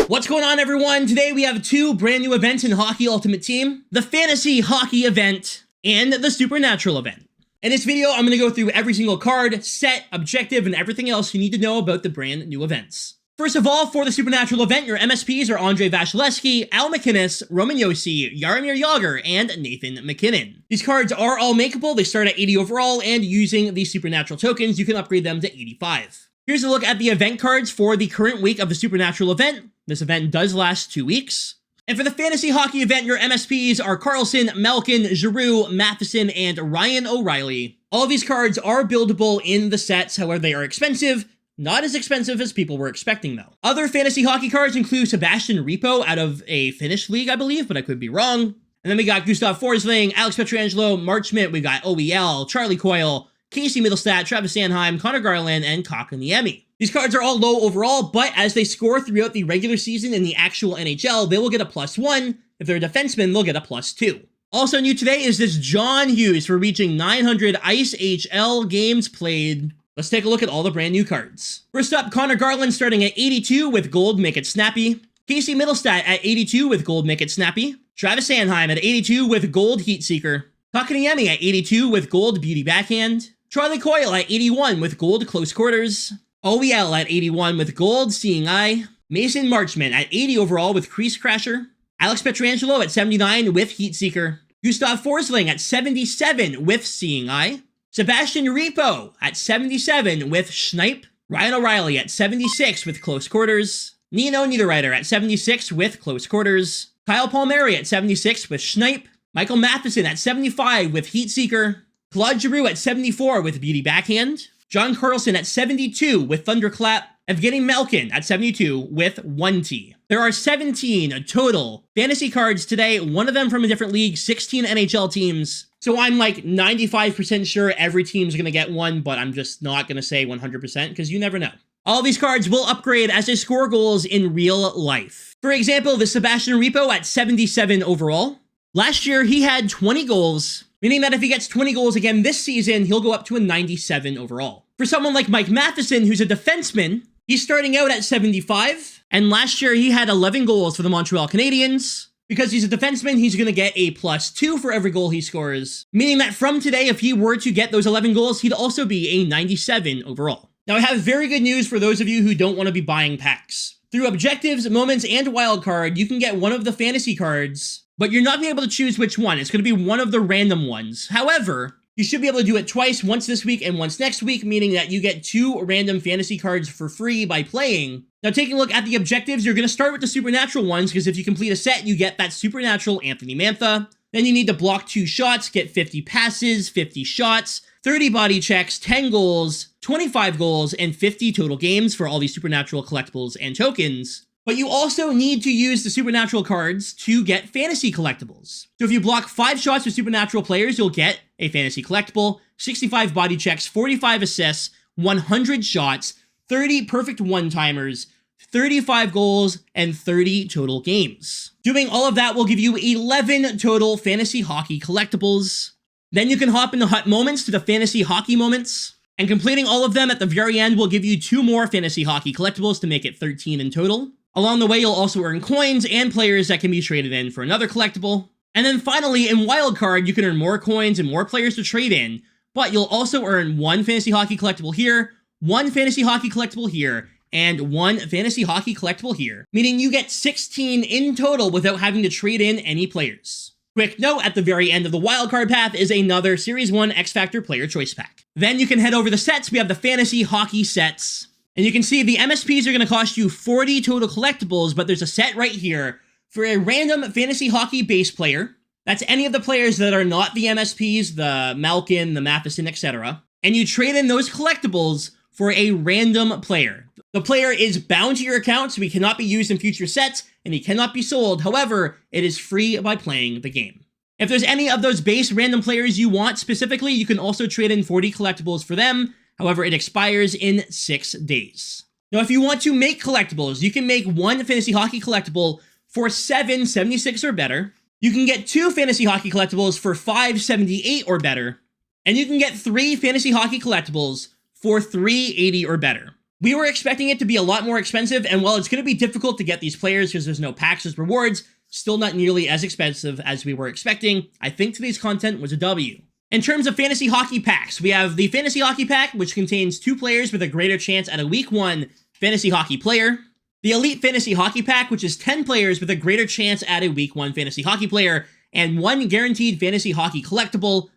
What's going on, everyone? Today we have two brand new events in Hockey Ultimate Team: the Fantasy Hockey event and the Supernatural event. In this video, I'm going to go through every single card, set, objective, and everything else you need to know about the brand new events. First of all, for the Supernatural event, your MSPs are Andrei Vasilevskiy, Al MacInnis, Roman Josi, Jaromir Jagr, and Nathan MacKinnon. These cards are all makeable. They start at 80 overall, and using the Supernatural tokens, you can upgrade them to 85. Here's a look at the event cards for the current week of the Supernatural event. This event does last 2 weeks. And for the Fantasy Hockey event, your MSPs are Karlsson, Malkin, Giroux, Matheson, and Ryan O'Reilly. All of these cards are buildable in the sets, however they are expensive. Not as expensive as people were expecting, though. Other Fantasy Hockey cards include Sebastian Repo out of a Finnish league, I believe, but I could be wrong. And then we got Gustav Forsling, Alex Pietrangelo, Marchment, we got OEL, Charlie Coyle, Casey Mittelstadt, Travis Sanheim, Connor Garland, and Kotkaniemi. These cards are all low overall, but as they score throughout the regular season in the actual NHL, they will get a +1. If they're a defenseman, they'll get a +2. Also new today is this John Hughes for reaching 900 Ice HL games played. Let's take a look at all the brand new cards. First up, Connor Garland starting at 82 with gold, make it snappy. Casey Mittelstadt at 82 with gold, make it snappy. Travis Sanheim at 82 with gold, heat seeker. Kotkaniemi at 82 with gold, beauty backhand. Charlie Coyle at 81 with gold, close quarters. OEL at 81 with gold, seeing eye. Mason Marchment at 80 overall with crease crasher. Alex Pietrangelo at 79 with heat seeker. Gustav Forsling at 77 with seeing eye. Sebastian Repo at 77 with Schneip. Ryan O'Reilly at 76 with close quarters. Nino Niederreiter at 76 with close quarters. Kyle Palmieri at 76 with Schneip. Michael Matheson at 75 with heat seeker. Claude Giroux at 74 with beauty backhand. John Karlsson at 72 with thunderclap. Evgeny Malkin at 72 with 1T. There are 17 total fantasy cards today, one of them from a different league, 16 NHL teams. So I'm like 95% sure every team's going to get one, but I'm just not going to say 100% because you never know. All these cards will upgrade as they score goals in real life. For example, the Sebastian Repo at 77 overall. Last year, he had 20 goals, meaning that if he gets 20 goals again this season, he'll go up to a 97 overall. For someone like Mike Matheson, who's a defenseman, he's starting out at 75, and last year he had 11 goals for the Montreal Canadiens. Because he's a defenseman, he's going to get a +2 for every goal he scores, meaning that from today, if he were to get those 11 goals, he'd also be a 97 overall. Now, I have very good news for those of you who don't want to be buying packs. Through objectives, moments, and wildcard, you can get one of the fantasy cards, but you're not going to be able to choose which one. It's going to be one of the random ones. However, you should be able to do it twice, once this week and once next week, meaning that you get 2 random fantasy cards for free by playing. Now, taking a look at the objectives, you're going to start with the Supernatural ones, because if you complete a set, you get that Supernatural Anthony Mantha. Then you need to block 2 shots, get 50 passes, 50 shots, 30 body checks, 10 goals, 25 goals, and 50 total games for all these Supernatural collectibles and tokens. But you also need to use the Supernatural cards to get fantasy collectibles. So if you block 5 shots with Supernatural players, you'll get a fantasy collectible, 65 body checks, 45 assists, 100 shots, 30 perfect one-timers, 35 goals, and 30 total games. Doing all of that will give you 11 total fantasy hockey collectibles. Then you can hop into Hut Moments to the Fantasy Hockey Moments, and completing all of them at the very end will give you 2 more fantasy hockey collectibles to make it 13 in total. Along the way, you'll also earn coins and players that can be traded in for another collectible. And then finally, in Wildcard, you can earn more coins and more players to trade in, but you'll also earn 1 fantasy hockey collectible here, 1 fantasy hockey collectible here, and 1 fantasy hockey collectible here, meaning you get 16 in total without having to trade in any players. Quick note, at the very end of the Wildcard path is another Series 1 X Factor Player Choice Pack. Then you can head over the sets. We have the Fantasy Hockey sets. And you can see the MSPs are going to cost you 40 total collectibles, but there's a set right here for a random fantasy hockey base player. That's any of the players that are not the MSPs, the Malkin, the Matheson, etc. And you trade in those collectibles for a random player. The player is bound to your account, so he cannot be used in future sets, and he cannot be sold. However, it is free by playing the game. If there's any of those base random players you want specifically, you can also trade in 40 collectibles for them. However, it expires in 6 days. Now, if you want to make collectibles, you can make 1 fantasy hockey collectible for $7.76 or better. You can get 2 fantasy hockey collectibles for $5.78 or better. And you can get 3 fantasy hockey collectibles for $3.80 or better. We were expecting it to be a lot more expensive, and while it's going to be difficult to get these players because there's no packs as rewards, still not nearly as expensive as we were expecting. I think today's content was a W. In terms of fantasy hockey packs, we have the fantasy hockey pack, which contains 2 players with a greater chance at a week 1 fantasy hockey player. The elite fantasy hockey pack, which is 10 players with a greater chance at a week 1 fantasy hockey player, and 1 guaranteed fantasy hockey collectible.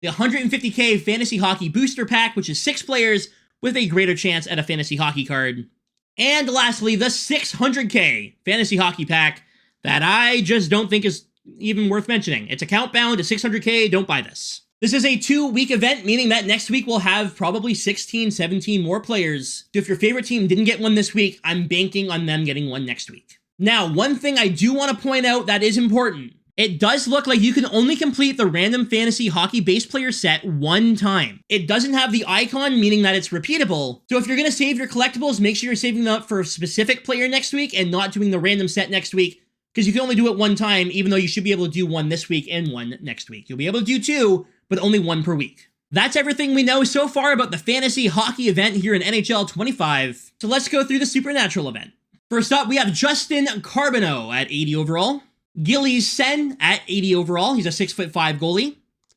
The 150k fantasy hockey booster pack, which is 6 players with a greater chance at a fantasy hockey card. And lastly, the 600k fantasy hockey pack that I just don't think is even worth mentioning. It's account bound to 600k, don't buy this. This is a 2-week event, meaning that next week we'll have probably 16, 17 more players. So if your favorite team didn't get one this week, I'm banking on them getting one next week. Now, one thing I do want to point out that is important. It does look like you can only complete the random fantasy hockey base player set 1 time. It doesn't have the icon, meaning that it's repeatable. So if you're going to save your collectibles, make sure you're saving them up for a specific player next week and not doing the random set next week, because you can only do it 1 time, even though you should be able to do 1 this week and 1 next week. You'll be able to do 2, but only 1 per week. That's everything we know so far about the fantasy hockey event here in NHL 25. So let's go through the Supernatural event. First up, we have Justin Carbonneau at 80 overall. Gillies Sen at 80 overall. He's a 6'5" goalie.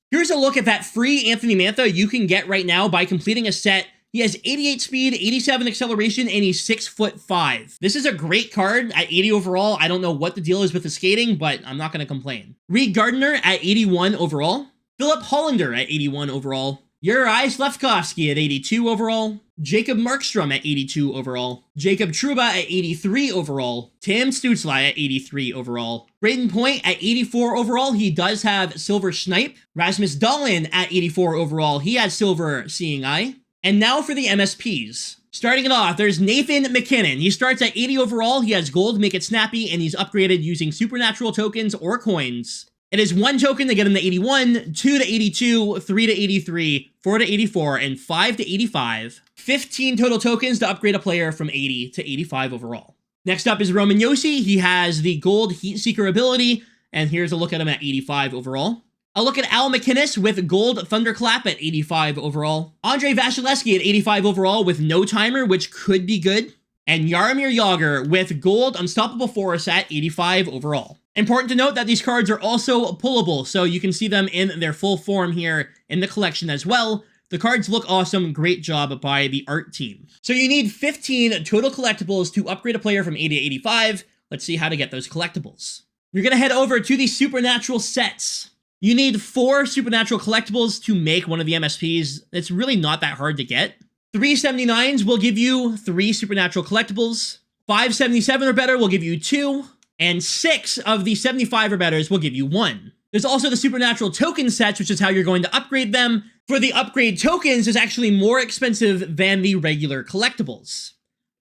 Here's a look at that free Anthony Mantha you can get right now by completing a set. He has 88 speed, 87 acceleration, and he's 6'5". This is a great card at 80 overall. I don't know what the deal is with the skating, but I'm not going to complain. Reed Gardner at 81 overall. Philip Hollander at 81 overall. Juraj Slafkovsky at 82 overall. Jacob Markstrom at 82 overall. Jacob Trouba at 83 overall. Tim Stützle at 83 overall. Braden Point at 84 overall. He does have Silver Snipe. Rasmus Dahlin at 84 overall. He has Silver Seeing Eye. And now for the MSPs. Starting it off, there's Nathan McKinnon. He starts at 80 overall. He has gold, make it snappy, and he's upgraded using supernatural tokens or coins. It is 1 token to get him to 81, 2 to 82, 3 to 83, 4 to 84, and 5 to 85. 15 total tokens to upgrade a player from 80 to 85 overall. Next up is Roman Josi. He has the gold Heat Seeker ability, and here's a look at him at 85 overall. A look at Al McInnes with gold Thunderclap at 85 overall. Andrei Vasilevsky at 85 overall with no timer, which could be good. And Jaromir Jagr with gold Unstoppable Force at 85 overall. Important to note that these cards are also pullable, so you can see them in their full form here in the collection as well. The cards look awesome. Great job by the art team. So you need 15 total collectibles to upgrade a player from 80 to 85. Let's see how to get those collectibles. You're going to head over to the Supernatural sets. You need 4 Supernatural collectibles to make one of the MSPs. It's really not that hard to get. 379s will give you 3 Supernatural collectibles. 577 or better will give you 2. And 6 of the 75 or betters will give you 1. There's also the Supernatural token sets, which is how you're going to upgrade them. For the upgrade tokens is actually more expensive than the regular collectibles.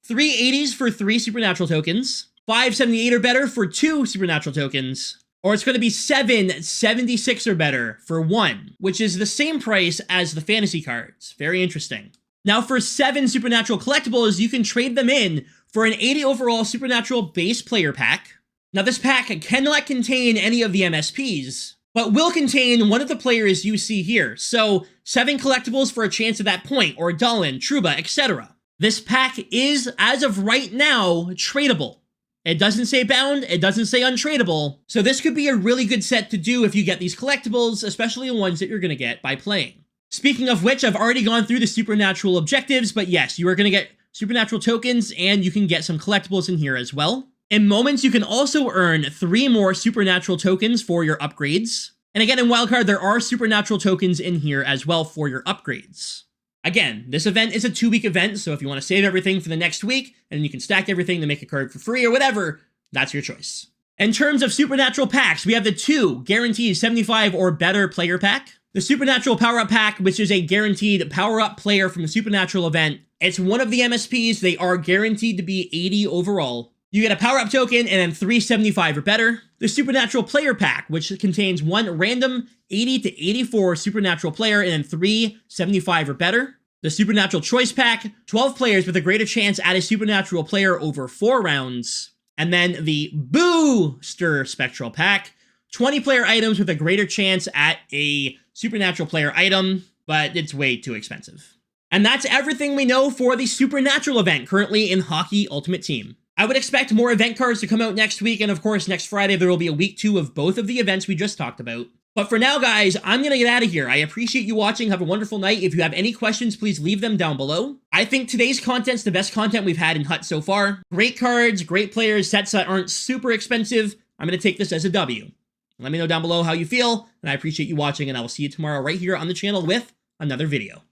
380s for 3 Supernatural tokens. 578 or better for 2 Supernatural tokens. Or it's going to be 776 or better for 1, which is the same price as the fantasy cards. Very interesting. Now for 7 Supernatural collectibles, you can trade them in for an 80 overall Supernatural base player pack. Now this pack cannot contain any of the MSPs, but will contain one of the players you see here. So 7 collectibles for a chance at that point, or Dahlin, Trouba, etc. This pack is, as of right now, tradable. It doesn't say bound, it doesn't say untradeable, so this could be a really good set to do if you get these collectibles, especially the ones that you're going to get by playing. Speaking of which, I've already gone through the Supernatural objectives, but yes, you are going to get Supernatural tokens, and you can get some collectibles in here as well. In moments, you can also earn 3 more Supernatural tokens for your upgrades. And again, in Wildcard, there are Supernatural tokens in here as well for your upgrades. Again, this event is a 2-week event, so if you want to save everything for the next week, and you can stack everything to make a card for free or whatever, that's your choice. In terms of Supernatural packs, we have the 2 guaranteed 75 or better player pack. The Supernatural Power-Up Pack, which is a guaranteed power-up player from the Supernatural event. It's one of the MSPs. They are guaranteed to be 80 overall. You get a power-up token and then 3 75 or better. The Supernatural Player Pack, which contains 1 random 80 to 84 Supernatural player and then 3 75 or better. The Supernatural Choice Pack, 12 players with a greater chance at a Supernatural player over 4 rounds. And then the Booster Spectral Pack, 20 player items with a greater chance at a Supernatural player item, but it's way too expensive. And that's everything we know for the Supernatural event currently in Hockey Ultimate Team. I would expect more event cards to come out next week, and of course next Friday there will be a week 2 of both of the events we just talked about. But for now, guys, I'm gonna get out of here. I appreciate you watching. Have a wonderful night. If you have any questions, please leave them down below. I think today's content's the best content we've had in HUT so far. Great cards, great players, sets that aren't super expensive. I'm gonna take this as a W. Let me know down below how you feel, and I appreciate you watching, and I will see you tomorrow right here on the channel with another video.